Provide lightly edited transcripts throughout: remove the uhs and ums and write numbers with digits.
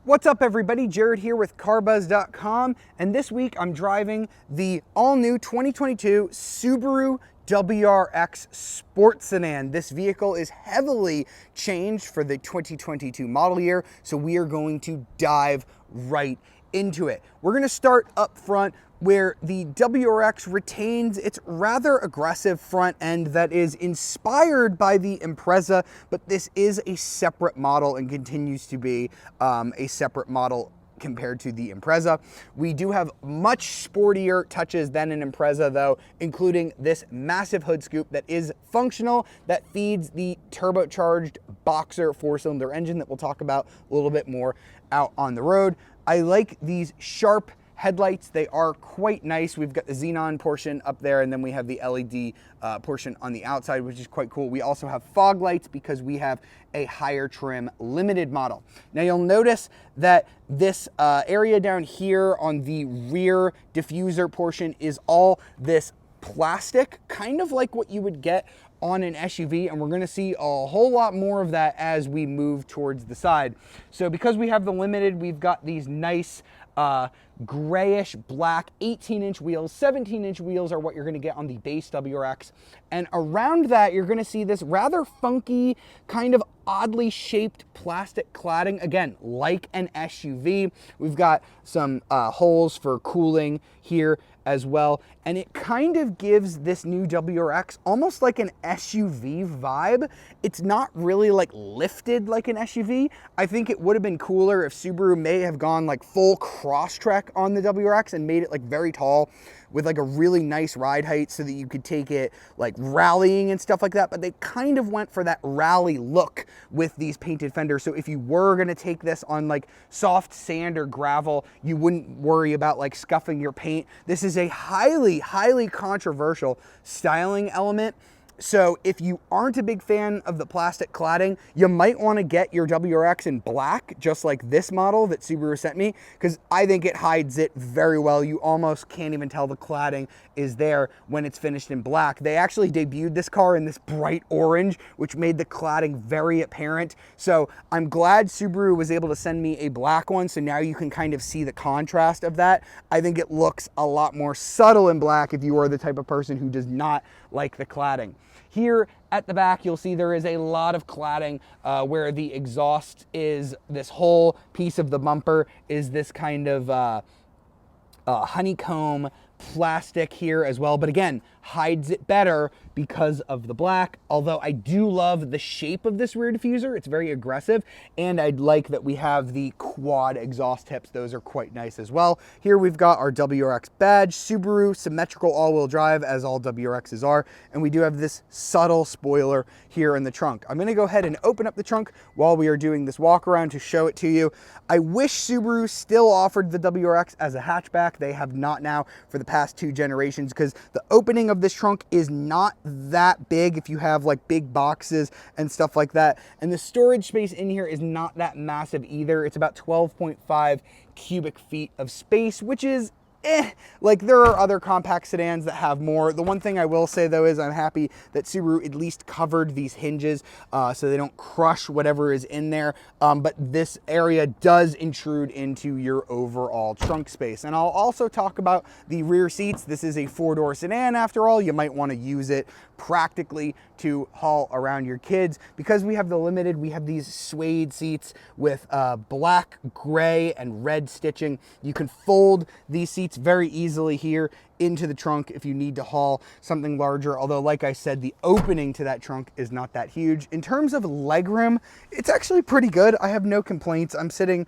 What's up everybody, Jared here with carbuzz.com, and this week I'm driving the all-new 2022 Subaru WRX Sport Sedan. This vehicle is heavily changed for the 2022 model year, so we are going to dive right into it. We're going to start up front where the WRX retains its rather aggressive front end that is inspired by the Impreza, but this is a separate model and continues to be a separate model compared to the Impreza. We do have much sportier touches than an Impreza though, including this massive hood scoop that is functional, that feeds the turbocharged Boxer 4-cylinder engine that we'll talk about a little bit more out on the road. I like these sharp headlights. They are quite nice. We've got the xenon portion up there, and then we have the LED portion on the outside, which is quite cool. We also have fog lights because we have a higher trim limited model. Now you'll notice that this area down here on the rear diffuser portion is all this plastic, kind of like what you would get on an SUV, and we're going to see a whole lot more of that as we move towards the side. So because we have the limited, we've got these nice grayish black 18-inch wheels. 17-inch wheels are what you're going to get on the base WRX, and around that you're going to see this rather funky, kind of oddly shaped plastic cladding, again like an SUV. We've got some holes for cooling here as well, and it kind of gives this new WRX almost like an SUV vibe. It's not really like lifted like an SUV. I think it would have been cooler if Subaru may have gone like full Crosstrek on the WRX and made it like very tall with like a really nice ride height so that you could take it like rallying and stuff like that, but they kind of went for that rally look with these painted fenders. So if you were gonna take this on like soft sand or gravel, you wouldn't worry about like scuffing your paint. This is a highly controversial styling element. So if you aren't a big fan of the plastic cladding, you might want to get your WRX in black, just like this model that Subaru sent me, because I think it hides it very well. You almost can't even tell the cladding is there when it's finished in black. They actually debuted this car in this bright orange, which made the cladding very apparent. So I'm glad Subaru was able to send me a black one, so now you can kind of see the contrast of that. I think it looks a lot more subtle in black if you are the type of person who does not like the cladding. Here at the back, you'll see there is a lot of cladding where the exhaust is this whole piece of the bumper is this kind of honeycomb plastic here as well, but again, hides it better because of the black. Although I do love the shape of this rear diffuser. It's very aggressive, and I'd like that we have the quad exhaust tips. Those are quite nice as well. Here we've got our WRX badge, Subaru symmetrical all-wheel drive, as all WRXs are, and we do have this subtle spoiler here in the trunk. I'm gonna go ahead and open up the trunk while we are doing this walk around to show it to you. I wish Subaru still offered the WRX as a hatchback. They have not now for the past 2 generations, because the opening of this trunk is not that big if you have like big boxes and stuff like that, and the storage space in here is not that massive either. It's about 12.5 cubic feet of space, which is like there are other compact sedans that have more. The one thing I will say though is I'm happy that Subaru at least covered these hinges so they don't crush whatever is in there, but this area does intrude into your overall trunk space. And I'll also talk about the rear seats. This is a 4-door sedan after all. You might want to use it practically to haul around your kids. Because we have the limited, we have these suede seats with black, gray, and red stitching. You can fold these seats very easily here into the trunk if you need to haul something larger, although like I said, the opening to that trunk is not that huge. In terms of legroom, it's actually pretty good. I have no complaints. I'm sitting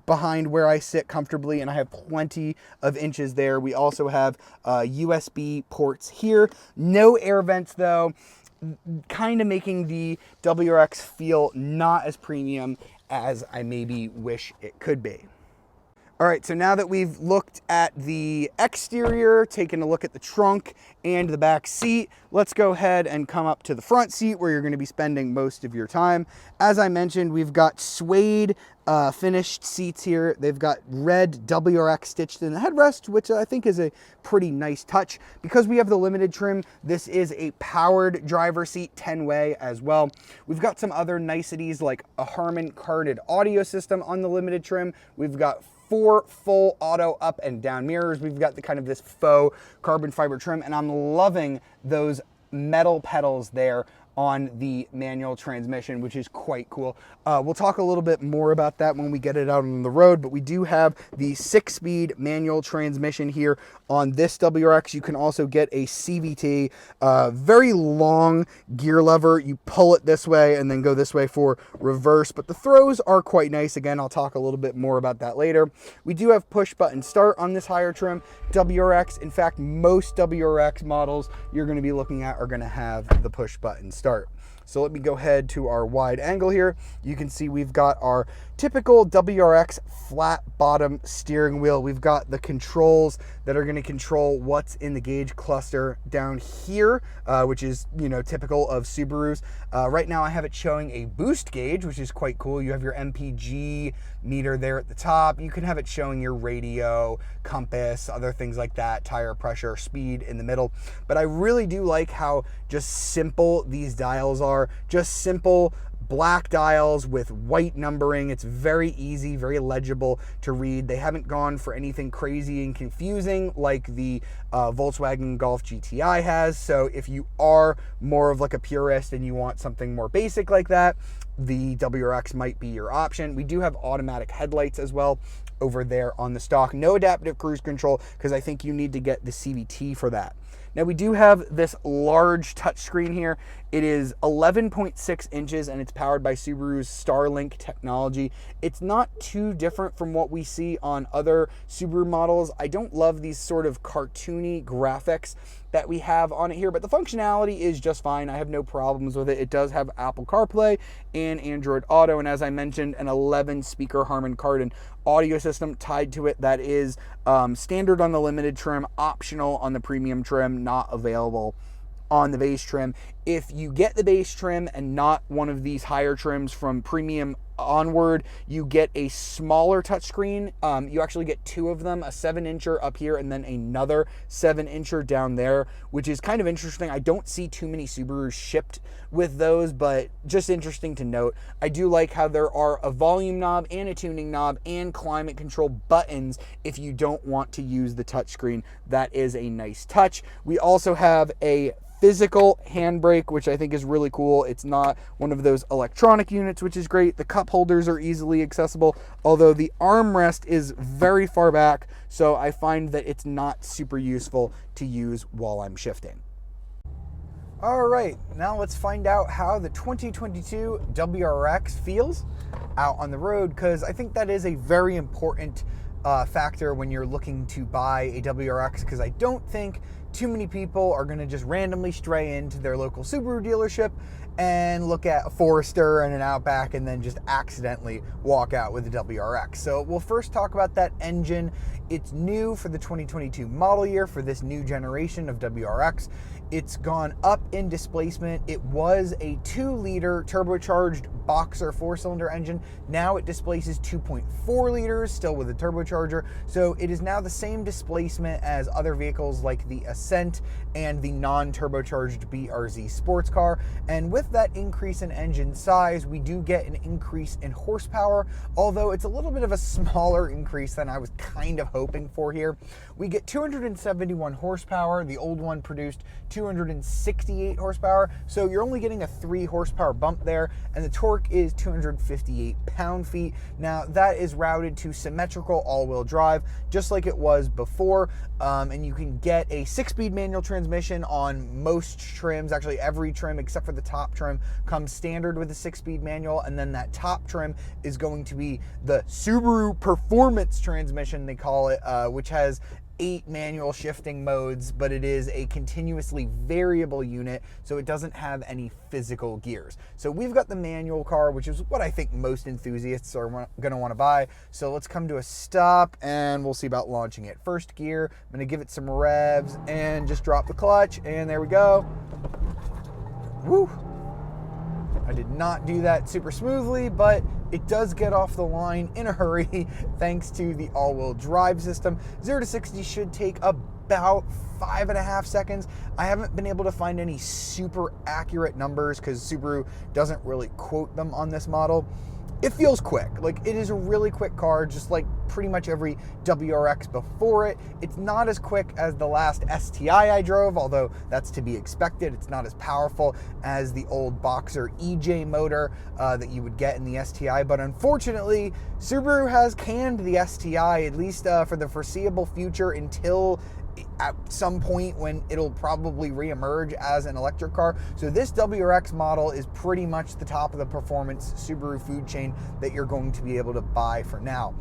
behind where I sit comfortably, and I have plenty of inches there. We also have USB ports here. No air vents though, kind of making the WRX feel not as premium as I maybe wish it could be. All right, so now that we've looked at the exterior, taken a look at the trunk and the back seat. Let's go ahead and come up to the front seat where you're going to be spending most of your time. As I mentioned, we've got suede finished seats here. They've got red WRX stitched in the headrest, which I think is a pretty nice touch. Because we have the limited trim, this is a powered driver seat, 10-way as well. We've got some other niceties like a Harman Kardon audio system on the limited trim. We've got 4 full auto up and down mirrors. We've got the kind of this faux carbon fiber trim, and I'm loving those metal pedals there on the manual transmission, which is quite cool. We'll talk a little bit more about that when we get it out on the road, but we do have the 6-speed manual transmission here on this WRX. You can also get a CVT, very long gear lever. You pull it this way and then go this way for reverse, but the throws are quite nice. Again, I'll talk a little bit more about that later. We do have push button start on this higher trim WRX. In fact, most WRX models you're going to be looking at are going to have the push button start. So let me go ahead to our wide angle here. You can see we've got our typical WRX flat bottom steering wheel. We've got the controls that are going to control what's in the gauge cluster down here, which is, you know, typical of Subarus. Right now I have it showing a boost gauge, which is quite cool. You have your MPG meter there at the top. You can have it showing your radio, compass, other things like that, tire pressure, speed in the middle. But I really do like how just simple these dials are. Just simple black dials with white numbering. It's very easy, very legible to read. They haven't gone for anything crazy and confusing like the Volkswagen Golf GTI has. So if you are more of like a purist and you want something more basic like that, the WRX might be your option. We do have automatic headlights as well over there on the stock. No adaptive cruise control because I think you need to get the CVT for that. Now we do have this large touchscreen here. It is 11.6 inches and it's powered by Subaru's Starlink technology. It's not too different from what we see on other Subaru models. I don't love these sort of cartoony graphics that we have on it here, but the functionality is just fine. I have no problems with it. It does have Apple CarPlay and Android Auto, and as I mentioned, an 11-speaker Harman Kardon audio system tied to it that is standard on the limited trim, optional on the premium trim, not available on the base trim. If you get the base trim and not one of these higher trims from premium onward, you get a smaller touchscreen. You actually get 2 of them, a 7-incher up here and then another 7-incher down there, which is kind of interesting. I don't see too many Subarus shipped with those, but just interesting to note. I do like how there are a volume knob and a tuning knob and climate control buttons if you don't want to use the touchscreen. That is a nice touch. We also have a physical handbrake, which I think is really cool. It's not one of those electronic units, which is great. The cup holders are easily accessible, although the armrest is very far back, so I find that it's not super useful to use while I'm shifting. All right, now let's find out how the 2022 WRX feels out on the road, because I think that is a very important factor when you're looking to buy a WRX, because I don't think too many people are going to just randomly stray into their local Subaru dealership and look at a Forester and an Outback and then just accidentally walk out with a WRX. So we'll first talk about that engine. It's new for the 2022 model year for this new generation of WRX. It's gone up in displacement. It was a 2-liter turbocharged boxer 4-cylinder engine. Now it displaces 2.4 liters, still with a turbocharger. So it is now the same displacement as other vehicles like the Ascent and the non-turbocharged BRZ sports car. And with that increase in engine size, we do get an increase in horsepower, although it's a little bit of a smaller increase than I was kind of hoping for here. We get 271 horsepower. The old one produced 268 horsepower, so you're only getting a 3 horsepower bump there, and the torque is 258 pound-feet. Now that is routed to symmetrical all-wheel drive, just like it was before, and you can get a 6-speed manual transmission on most trims. Actually, every trim except for the top trim comes standard with a 6-speed manual, and then that top trim is going to be the Subaru Performance transmission, they call it, which has 8 manual shifting modes, but it is a continuously variable unit, so it doesn't have any physical gears. So we've got the manual car, which is what I think most enthusiasts are going to want to buy. So let's come to a stop and we'll see about launching it. First gear, I'm going to give it some revs and just drop the clutch, and there we go. Woo! I did not do that super smoothly, but it does get off the line in a hurry thanks to the all-wheel drive system. 0 to 60 should take about 5.5 seconds. I haven't been able to find any super accurate numbers because Subaru doesn't really quote them on this model. It feels quick. Like, it is a really quick car, just like pretty much every WRX before it. It's not as quick as the last STI I drove, although that's to be expected. It's not as powerful as the old Boxer EJ motor that you would get in the STI, but unfortunately, Subaru has canned the STI, at least for the foreseeable future, until at some point when it'll probably reemerge as an electric car. So this WRX model is pretty much the top of the performance Subaru food chain that you're going to be able to buy for now.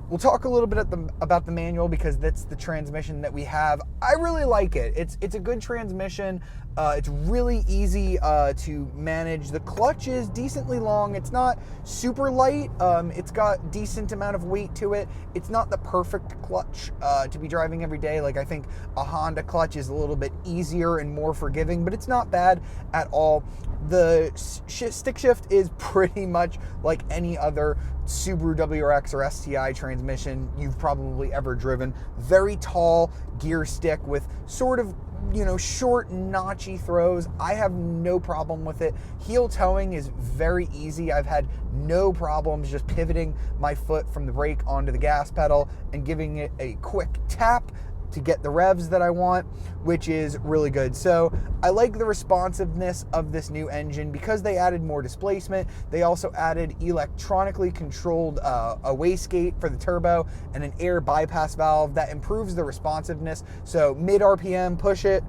We'll talk a little bit about the manual because that's the transmission that we have. I really like it. It's a good transmission. It's really easy to manage. The clutch is decently long. It's not super light. It's got decent amount of weight to it. It's not the perfect clutch to be driving every day. Like, I think a Honda clutch is a little bit easier and more forgiving, but it's not bad at all. The stick shift is pretty much like any other Subaru WRX or STI transmission you've probably ever driven. Very tall gear stick with sort of, you know, short notchy throws. I have no problem with it. Heel towing is very easy. I've had no problems just pivoting my foot from the brake onto the gas pedal and giving it a quick tap to get the revs that I want, which is really good. So I like the responsiveness of this new engine because they added more displacement. They also added electronically controlled a wastegate for the turbo and an air bypass valve that improves the responsiveness. So mid RPM, push it,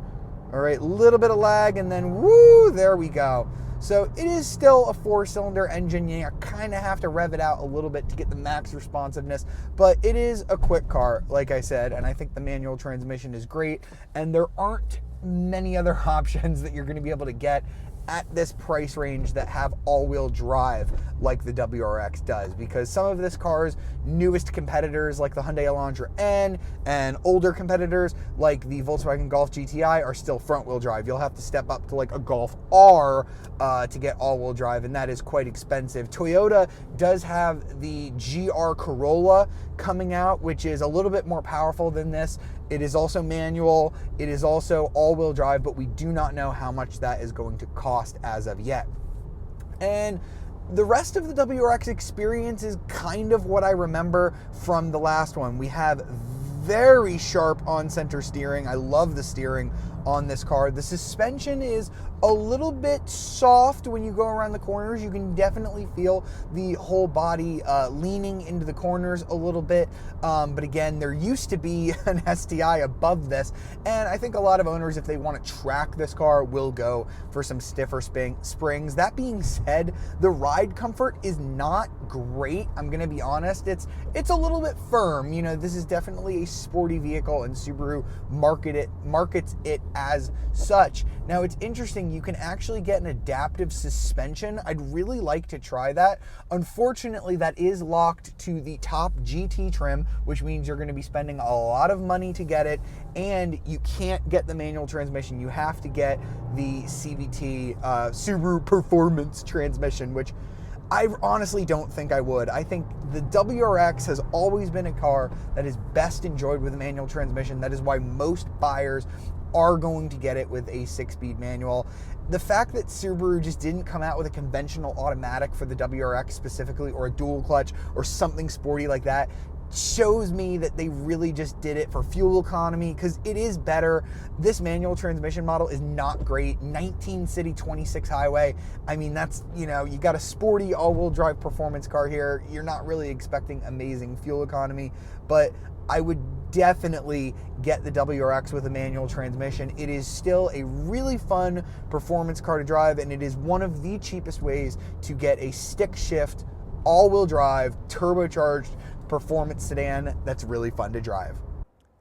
all right, little bit of lag, and then woo, there we go. So it is still a 4-cylinder engine. You kind of have to rev it out a little bit to get the max responsiveness, but it is a quick car, like I said, and I think the manual transmission is great, and there aren't many other options that you're going to be able to get at this price range that have all-wheel drive like the WRX does, because some of this car's newest competitors like the Hyundai Elantra N and older competitors like the Volkswagen Golf GTI are still front-wheel drive. You'll have to step up to like a Golf R to get all-wheel drive, and that is quite expensive. Toyota does have the GR Corolla coming out, which is a little bit more powerful than this. It is also manual, it is also all-wheel drive, but we do not know how much that is going to cost as of yet. And the rest of the WRX experience is kind of what I remember from the last one. We have very sharp on-center steering. I love the steering on this car. The suspension is a little bit soft when you go around the corners. You can definitely feel the whole body leaning into the corners a little bit. But again, there used to be an STI above this, and I think a lot of owners, if they want to track this car, will go for some stiffer springs. That being said, the ride comfort is not great. I'm gonna be honest. It's a little bit firm. You know, this is definitely a sporty vehicle, and Subaru markets it as such. Now, it's interesting, you can actually get an adaptive suspension. I'd really like to try that. Unfortunately, that is locked to the top GT trim, which means you're going to be spending a lot of money to get it, and you can't get the manual transmission. You have to get the CVT Subaru Performance transmission, which I honestly don't think I would. I think the WRX has always been a car that is best enjoyed with a manual transmission. That is why most buyers are going to get it with a 6-speed manual. The fact that Subaru just didn't come out with a conventional automatic for the WRX specifically, or a dual clutch or something sporty like that, shows me that they really just did it for fuel economy, because it is better. This manual transmission model is not great. 19 city, 26 highway. I mean, that's, you know, you got a sporty all-wheel drive performance car here. You're not really expecting amazing fuel economy, but I would definitely get the WRX with a manual transmission. It is still a really fun performance car to drive, and it is one of the cheapest ways to get a stick shift, all-wheel drive, turbocharged performance sedan that's really fun to drive.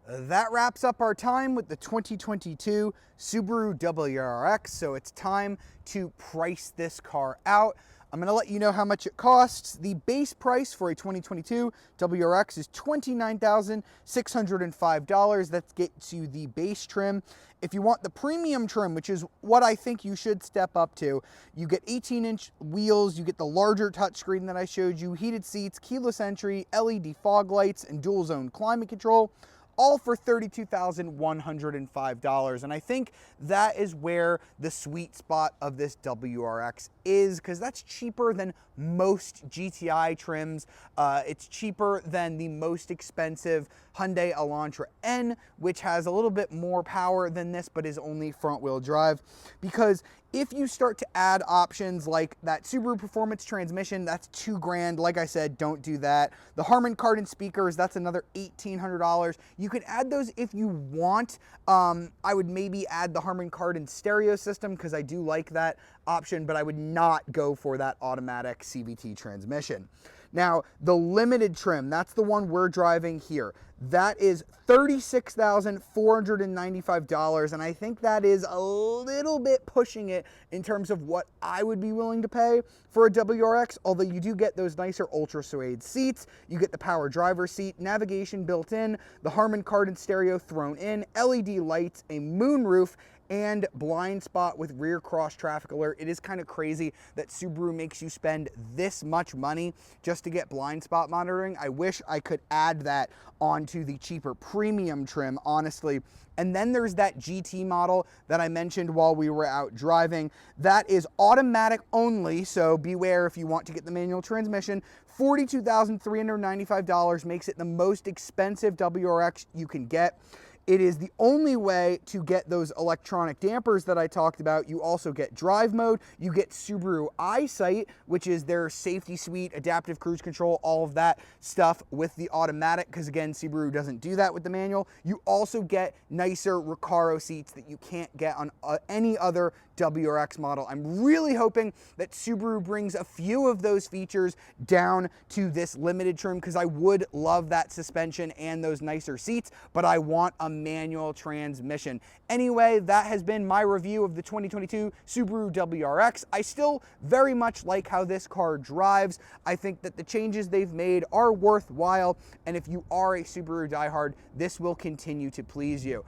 That wraps up our time with the 2022 Subaru WRX, so it's time to price this car out. I'm going to let you know how much it costs. The base price for a 2022 WRX is $29,605. That gets you the base trim. If you want the premium trim, which is what I think you should step up to, you get 18-inch wheels, you get the larger touchscreen that I showed you, heated seats, keyless entry, LED fog lights, and dual zone climate control, all for $32,105. And I think that is where the sweet spot of this WRX is, because that's cheaper than most GTI trims. It's cheaper than the most expensive Hyundai Elantra N, which has a little bit more power than this, but is only front wheel drive. Because if you start to add options like that Subaru Performance transmission, that's $2 grand. Like I said, don't do that. The Harman Kardon speakers, that's another $1,800. You can add those if you want. I would maybe add the Harman Kardon stereo system because I do like that option, but I would not go for that automatic CVT transmission. Now, the limited trim, that's the one we're driving here. That is $36,495, and I think that is a little bit pushing it in terms of what I would be willing to pay for a WRX, although you do get those nicer Ultra Suede seats, you get the power driver seat, navigation built in, the Harman Kardon stereo thrown in, LED lights, a moonroof, and blind spot with rear cross traffic alert. It is kind of crazy that Subaru makes you spend this much money just to get blind spot monitoring. I wish I could add that onto the cheaper premium trim, honestly. And then there's that GT model that I mentioned while we were out driving. That is automatic only, so beware if you want to get the manual transmission. $42,395 makes it the most expensive WRX you can get. It is the only way to get those electronic dampers that I talked about. You also get drive mode, you get Subaru EyeSight, which is their safety suite, adaptive cruise control, all of that stuff with the automatic, because again, Subaru doesn't do that with the manual. You also get nicer Recaro seats that you can't get on any other WRX model. I'm really hoping that Subaru brings a few of those features down to this limited trim, because I would love that suspension and those nicer seats, but I want a manual transmission. Anyway, that has been my review of the 2022 Subaru WRX. I still very much like how this car drives. I think that the changes they've made are worthwhile, and if you are a Subaru diehard, this will continue to please you.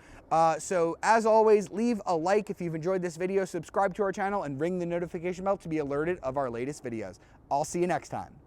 So as always, leave a like if you've enjoyed this video, subscribe to our channel, and ring the notification bell to be alerted of our latest videos. I'll see you next time.